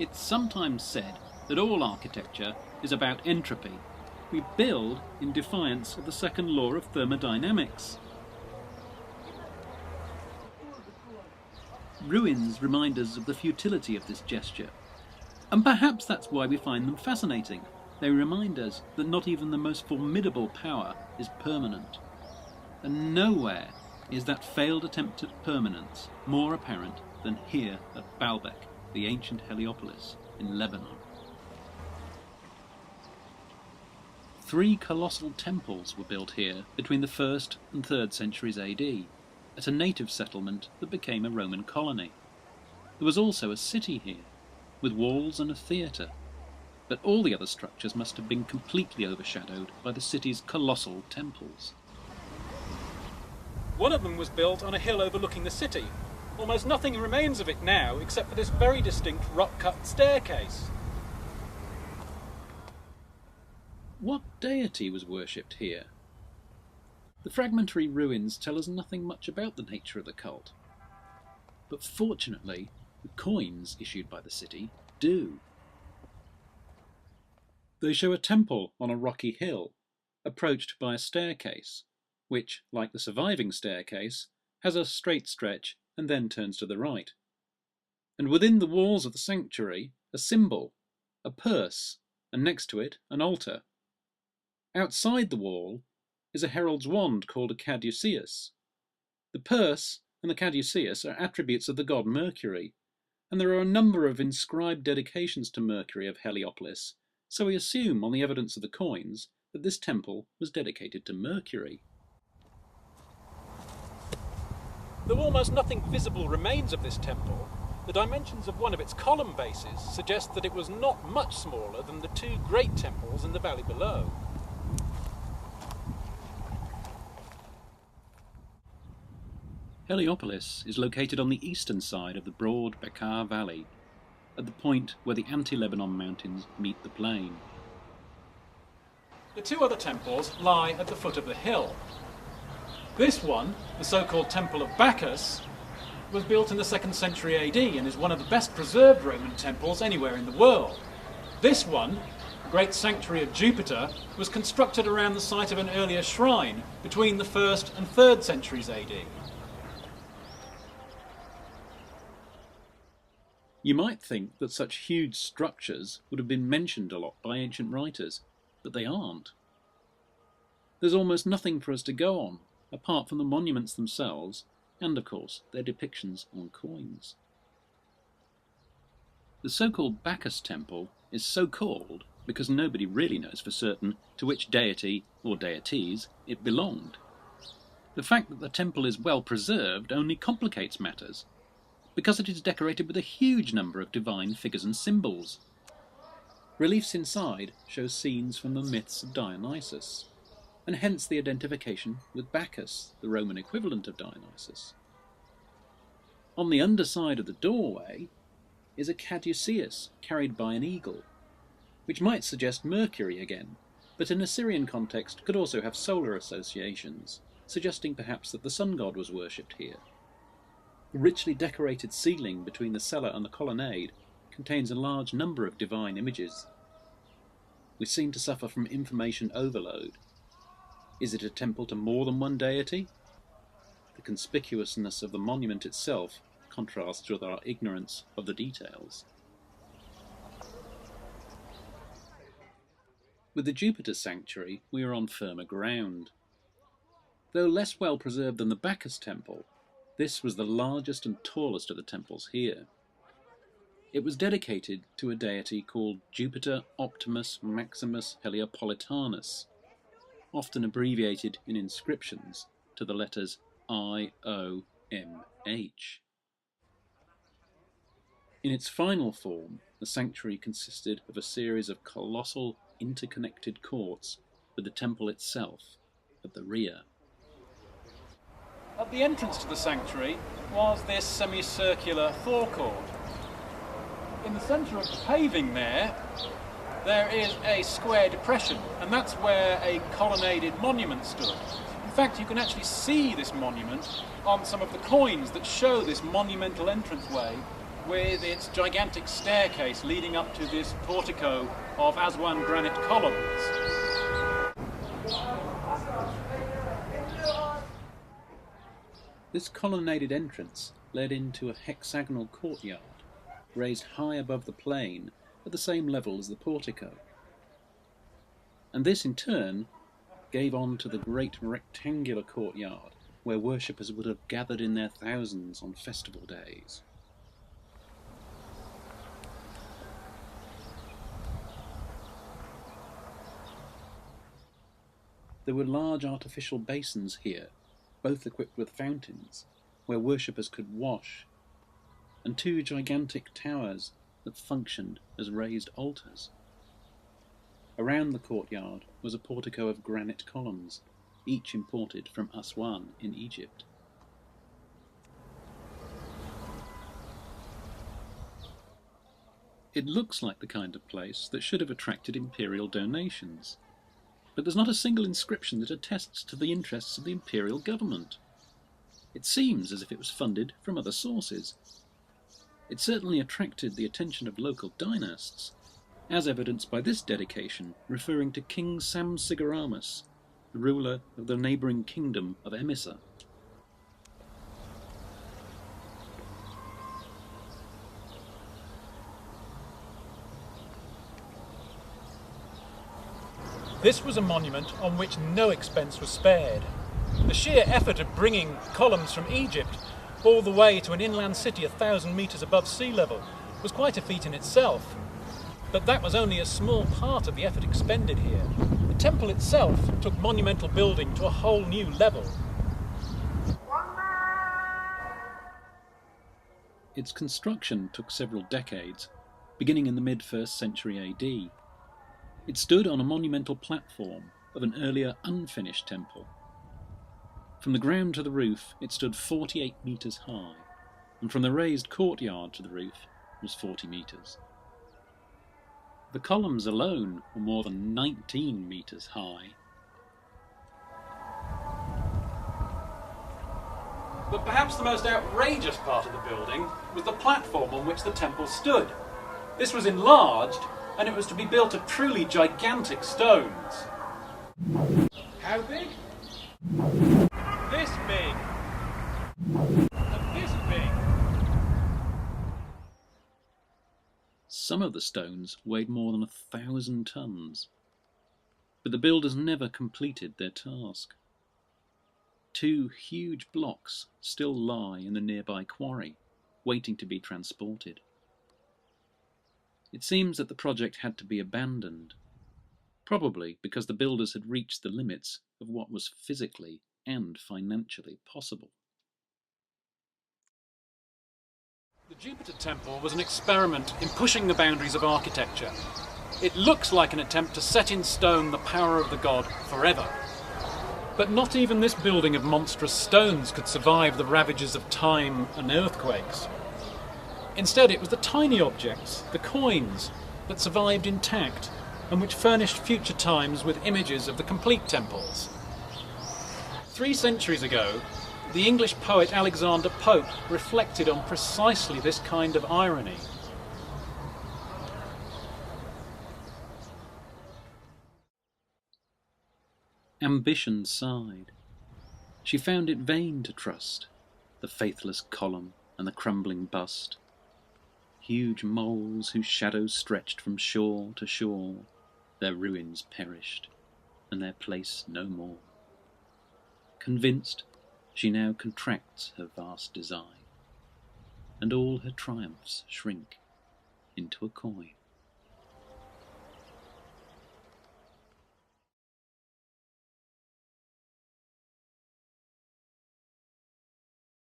It's sometimes said that all architecture is about entropy. We build in defiance of the second law of thermodynamics. Ruins remind us of the futility of this gesture. And perhaps that's why we find them fascinating. They remind us that not even the most formidable power is permanent. And nowhere is that failed attempt at permanence more apparent than here at Baalbek, the ancient Heliopolis in Lebanon. 3 colossal temples were built here between the 1st and 3rd centuries AD, at a native settlement that became a Roman colony. There was also a city here, with walls and a theatre, but all the other structures must have been completely overshadowed by the city's colossal temples. One of them was built on a hill overlooking the city. Almost nothing remains of it now except for this very distinct rock-cut staircase. What deity was worshipped here? The fragmentary ruins tell us nothing much about the nature of the cult. But fortunately, the coins issued by the city do. They show a temple on a rocky hill, approached by a staircase, which, like the surviving staircase, has a straight stretch and then turns to the right. And within the walls of the sanctuary, a symbol, a purse, and next to it, an altar. Outside the wall is a herald's wand called a caduceus. The purse and the caduceus are attributes of the god Mercury, and there are a number of inscribed dedications to Mercury of Heliopolis, so we assume on the evidence of the coins that this temple was dedicated to Mercury. Though almost nothing visible remains of this temple, the dimensions of one of its column bases suggest that it was not much smaller than the 2 great temples in the valley below. Heliopolis is located on the eastern side of the broad Bekaa Valley, at the point where the anti-Lebanon mountains meet the plain. The 2 other temples lie at the foot of the hill. This one, the so-called Temple of Bacchus, was built in the 2nd century AD and is one of the best preserved Roman temples anywhere in the world. This one, the great sanctuary of Jupiter, was constructed around the site of an earlier shrine between the 1st and 3rd centuries AD. You might think that such huge structures would have been mentioned a lot by ancient writers, but they aren't. There's almost nothing for us to go on, apart from the monuments themselves, and of course their depictions on coins. The so-called Bacchus temple is so called because nobody really knows for certain to which deity or deities it belonged. The fact that the temple is well preserved only complicates matters, because it is decorated with a huge number of divine figures and symbols. Reliefs inside show scenes from the myths of Dionysus, and hence the identification with Bacchus, the Roman equivalent of Dionysus. On the underside of the doorway is a caduceus carried by an eagle, which might suggest Mercury again, but in a Syrian context could also have solar associations, suggesting perhaps that the sun god was worshipped here. The richly decorated ceiling between the cellar and the colonnade contains a large number of divine images. We seem to suffer from information overload. Is it a temple to more than one deity? The conspicuousness of the monument itself contrasts with our ignorance of the details. With the Jupiter sanctuary, we are on firmer ground. Though less well preserved than the Bacchus temple, this was the largest and tallest of the temples here. It was dedicated to a deity called Jupiter Optimus Maximus Heliopolitanus, often abbreviated in inscriptions to the letters IOMH. In its final form, the sanctuary consisted of a series of colossal interconnected courts, with the temple itself at the rear. At the entrance to the sanctuary was this semicircular forecourt. In the centre of the paving there is a square depression, and that's where a colonnaded monument stood. In fact, you can actually see this monument on some of the coins that show this monumental entranceway with its gigantic staircase leading up to this portico of Aswan granite columns. This colonnaded entrance led into a hexagonal courtyard, raised high above the plain at the same level as the portico. And this in turn gave on to the great rectangular courtyard where worshippers would have gathered in their thousands on festival days. There were large artificial basins here, both equipped with fountains, where worshippers could wash, and two gigantic towers that functioned as raised altars. Around the courtyard was a portico of granite columns, each imported from Aswan in Egypt. It looks like the kind of place that should have attracted imperial donations, but there's not a single inscription that attests to the interests of the imperial government. It seems as if it was funded from other sources. It certainly attracted the attention of local dynasts, as evidenced by this dedication referring to King Samsigaramus, the ruler of the neighbouring kingdom of Emissa. This was a monument on which no expense was spared. The sheer effort of bringing columns from Egypt all the way to an inland city 1,000 metres above sea level was quite a feat in itself. But that was only a small part of the effort expended here. The temple itself took monumental building to a whole new level. Its construction took several decades, beginning in the mid-1st century AD. It stood on a monumental platform of an earlier unfinished temple. From the ground to the roof it stood 48 metres high, and from the raised courtyard to the roof was 40 metres. The columns alone were more than 19 metres high. But perhaps the most outrageous part of the building was the platform on which the temple stood. This was enlarged, and it was to be built of truly gigantic stones. How big? This big. And this big. Some of the stones weighed more than 1,000 tons, but the builders never completed their task. 2 huge blocks still lie in the nearby quarry, waiting to be transported. It seems that the project had to be abandoned, probably because the builders had reached the limits of what was physically and financially possible. The Jupiter Temple was an experiment in pushing the boundaries of architecture. It looks like an attempt to set in stone the power of the god forever. But not even this building of monstrous stones could survive the ravages of time and earthquakes. Instead, it was the tiny objects, the coins, that survived intact and which furnished future times with images of the complete temples. 3 centuries ago, the English poet Alexander Pope reflected on precisely this kind of irony. Ambition sighed. She found it vain to trust the faithless column and the crumbling bust, huge moles whose shadows stretched from shore to shore, their ruins perished, and their place no more. Convinced, she now contracts her vast design, and all her triumphs shrink into a coin.